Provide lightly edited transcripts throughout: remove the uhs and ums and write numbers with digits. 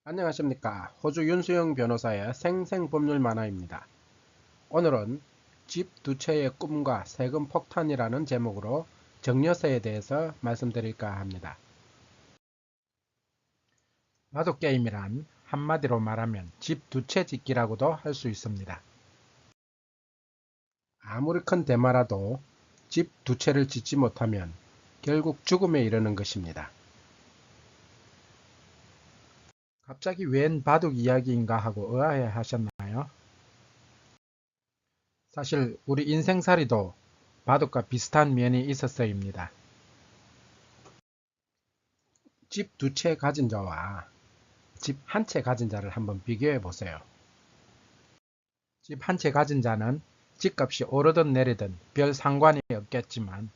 안녕하십니까. 호주 윤수영 변호사의 생생법률 만화입니다. 오늘은 집 두 채의 꿈과 세금 폭탄이라는 제목으로 증여세에 대해서 말씀드릴까 합니다. 바둑게임이란 한마디로 말하면 집 두 채 짓기라고도 할 수 있습니다. 아무리 큰 대마라도 집 두 채를 짓지 못하면 결국 죽음에 이르는 것입니다. 갑자기 웬 바둑 이야기인가 하고 의아해 하셨나요? 사실 우리 인생살이도 바둑과 비슷한 면이 있었어입니다. 집 두 채 가진 자와 집 한 채 가진 자를 한번 비교해 보세요. 집 한 채 가진 자는 집값이 오르든 내리든 별 상관이 없겠지만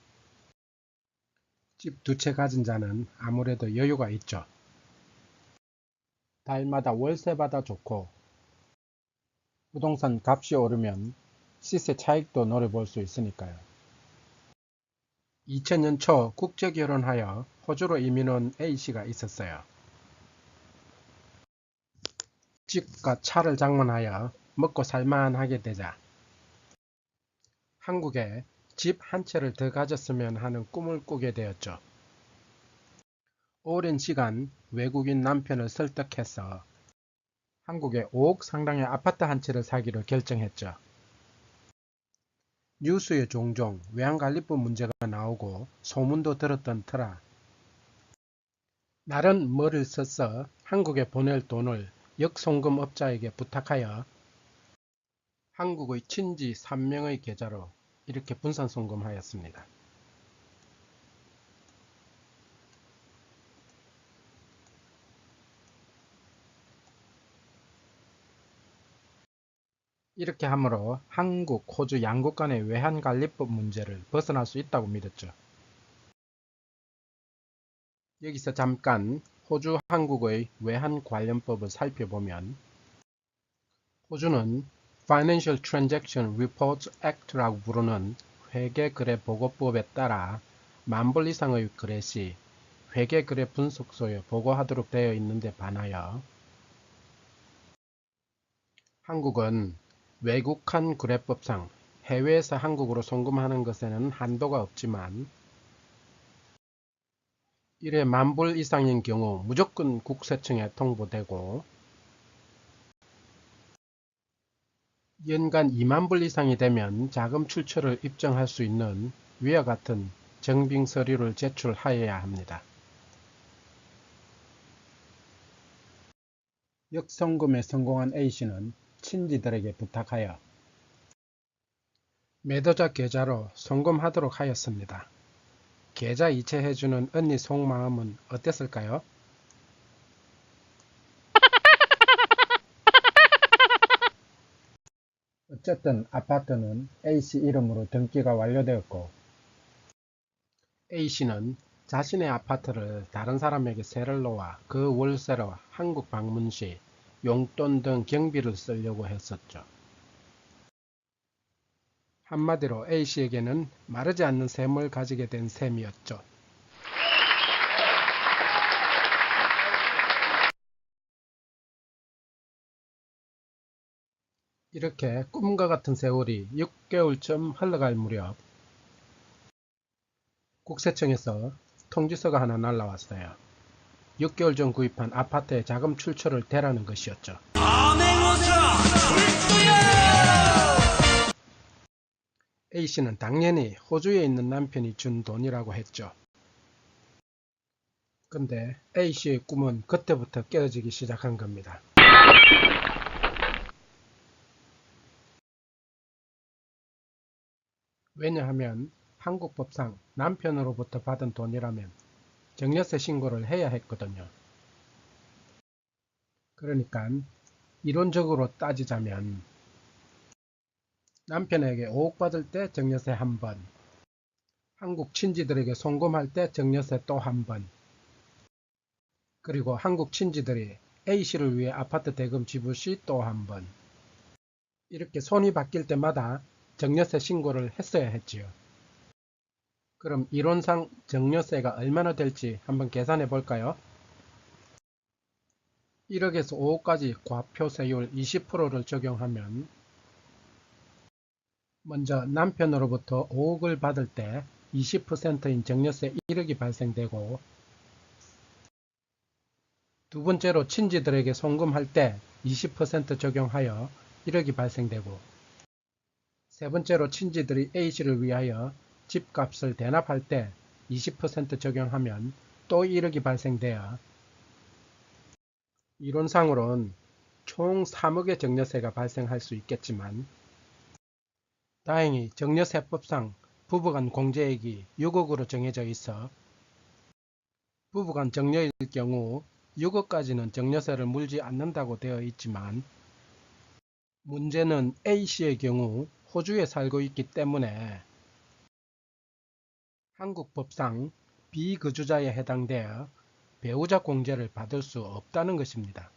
집 두 채 가진 자는 아무래도 여유가 있죠. 달마다 월세 받아 좋고 부동산 값이 오르면 시세 차익도 노려볼 수 있으니까요. 2000년 초 국제 결혼하여 호주로 이민 온 A씨가 있었어요. 집과 차를 장만하여 먹고 살만하게 되자 한국에 집 한 채를 더 가졌으면 하는 꿈을 꾸게 되었죠. 오랜 시간 외국인 남편을 설득해서 한국에 5억 상당의 아파트 한 채를 사기로 결정했죠. 뉴스에 종종 외환관리법 문제가 나오고 소문도 들었던 터라 날은 머리를 써서 한국에 보낼 돈을 역송금업자에게 부탁하여 한국의 친지 3명의 계좌로 이렇게 분산송금하였습니다. 이렇게 함으로 한국, 호주 양국 간의 외환관리법 문제를 벗어날 수 있다고 믿었죠. 여기서 잠깐 호주, 한국의 외환관련법을 살펴보면 호주는 Financial Transaction Reports Act라고 부르는 회계거래보고법에 따라 10,000불 이상의 거래 시 회계거래 분석소에 보고하도록 되어 있는데 반하여 한국은 외국환 거래법상 해외에서 한국으로 송금하는 것에는 한도가 없지만 1회 10,000불 이상인 경우 무조건 국세청에 통보되고 연간 20,000불 이상이 되면 자금 출처를 입증할 수 있는 위와 같은 증빙 서류를 제출하여야 합니다. 역송금에 성공한 A씨는 친지들에게 부탁하여 매도자 계좌로 송금하도록 하였습니다. 계좌 이체해주는 언니 속마음은 어땠을까요? 어쨌든 아파트는 A씨 이름으로 등기가 완료되었고 A씨는 자신의 아파트를 다른 사람에게 세를 놓아 그 월세로 한국 방문 시 용돈 등 경비를 쓰려고 했었죠. 한마디로 A씨에게는 마르지 않는 셈을 가지게 된 셈이었죠. 이렇게 꿈과 같은 세월이 6개월쯤 흘러갈 무렵 국세청에서 통지서가 하나 날라왔어요. 6개월 전 구입한 아파트의 자금 출처를 대라는 것이었죠. A씨는 당연히 호주에 있는 남편이 준 돈이라고 했죠. 근데 A씨의 꿈은 그때부터 깨어지기 시작한 겁니다. 왜냐하면 한국 법상 남편으로부터 받은 돈이라면 증여세 신고를 해야 했거든요. 그러니까 이론적으로 따지자면 남편에게 5억 받을 때 증여세 한 번, 한국 친지들에게 송금할 때 증여세 또 한 번, 그리고 한국 친지들이 A씨를 위해 아파트 대금 지불 시 또 한 번, 이렇게 손이 바뀔 때마다 증여세 신고를 했어야 했지요. 그럼 이론상 증여세가 얼마나 될지 한번 계산해 볼까요? 1억에서 5억까지 과표세율 20%를 적용하면 먼저 남편으로부터 5억을 받을 때 20%인 증여세 1억이 발생되고, 두 번째로 친지들에게 송금할 때 20% 적용하여 1억이 발생되고, 세 번째로 친지들이 A씨를 위하여 집값을 대납할 때 20% 적용하면 또 1억이 발생되어 이론상으론 총 3억의 증여세가 발생할 수 있겠지만, 다행히 증여세법상 부부간 공제액이 6억으로 정해져 있어 부부간 증여일 경우 6억까지는 증여세를 물지 않는다고 되어 있지만, 문제는 A씨의 경우 호주에 살고 있기 때문에 한국 법상 비거주자에 해당되어 배우자 공제를 받을 수 없다는 것입니다.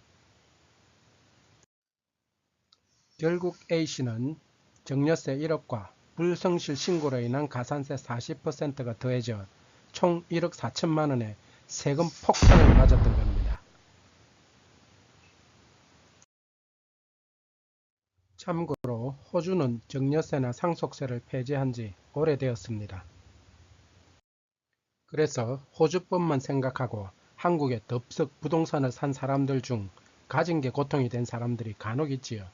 결국 A씨는 증여세 1억과 불성실 신고로 인한 가산세 40%가 더해져 총 1억 4천만 원의 세금 폭탄을 맞았던 겁니다. 참고로 호주는 증여세나 상속세를 폐지한 지 오래되었습니다. 그래서 호주법만 생각하고 한국에 덥석 부동산을 산 사람들 중 가진 게 고통이 된 사람들이 간혹 있지요.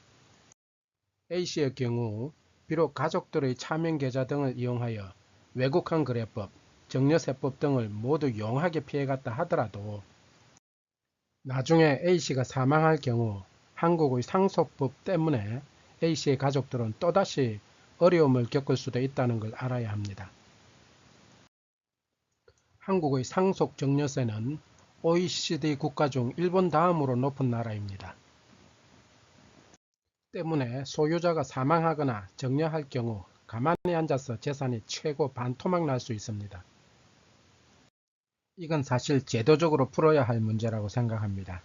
A씨의 경우 비록 가족들의 차명계좌 등을 이용하여 외국환 거래법, 증여세법 등을 모두 용하게 피해갔다 하더라도 나중에 A씨가 사망할 경우 한국의 상속법 때문에 A씨의 가족들은 또다시 어려움을 겪을 수도 있다는 걸 알아야 합니다. 한국의 상속 증여세는 OECD 국가 중 일본 다음으로 높은 나라입니다. 때문에 소유자가 사망하거나 증여할 경우 가만히 앉아서 재산이 최고 반토막 날 수 있습니다. 이건 사실 제도적으로 풀어야 할 문제라고 생각합니다.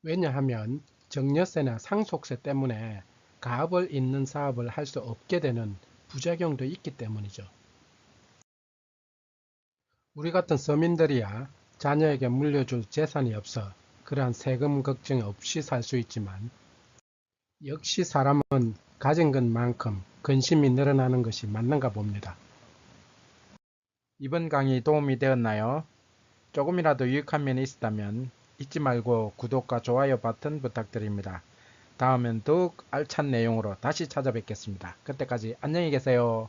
왜냐하면 증여세나 상속세 때문에 가업을 잇는 사업을 할 수 없게 되는 부작용도 있기 때문이죠. 우리 같은 서민들이야 자녀에게 물려줄 재산이 없어 그러한 세금 걱정 없이 살 수 있지만, 역시 사람은 가진 것만큼 근심이 늘어나는 것이 맞는가 봅니다. 이번 강의 도움이 되었나요? 조금이라도 유익한 면이 있었다면 잊지 말고 구독과 좋아요 버튼 부탁드립니다. 다음엔 더욱 알찬 내용으로 다시 찾아뵙겠습니다. 그때까지 안녕히 계세요.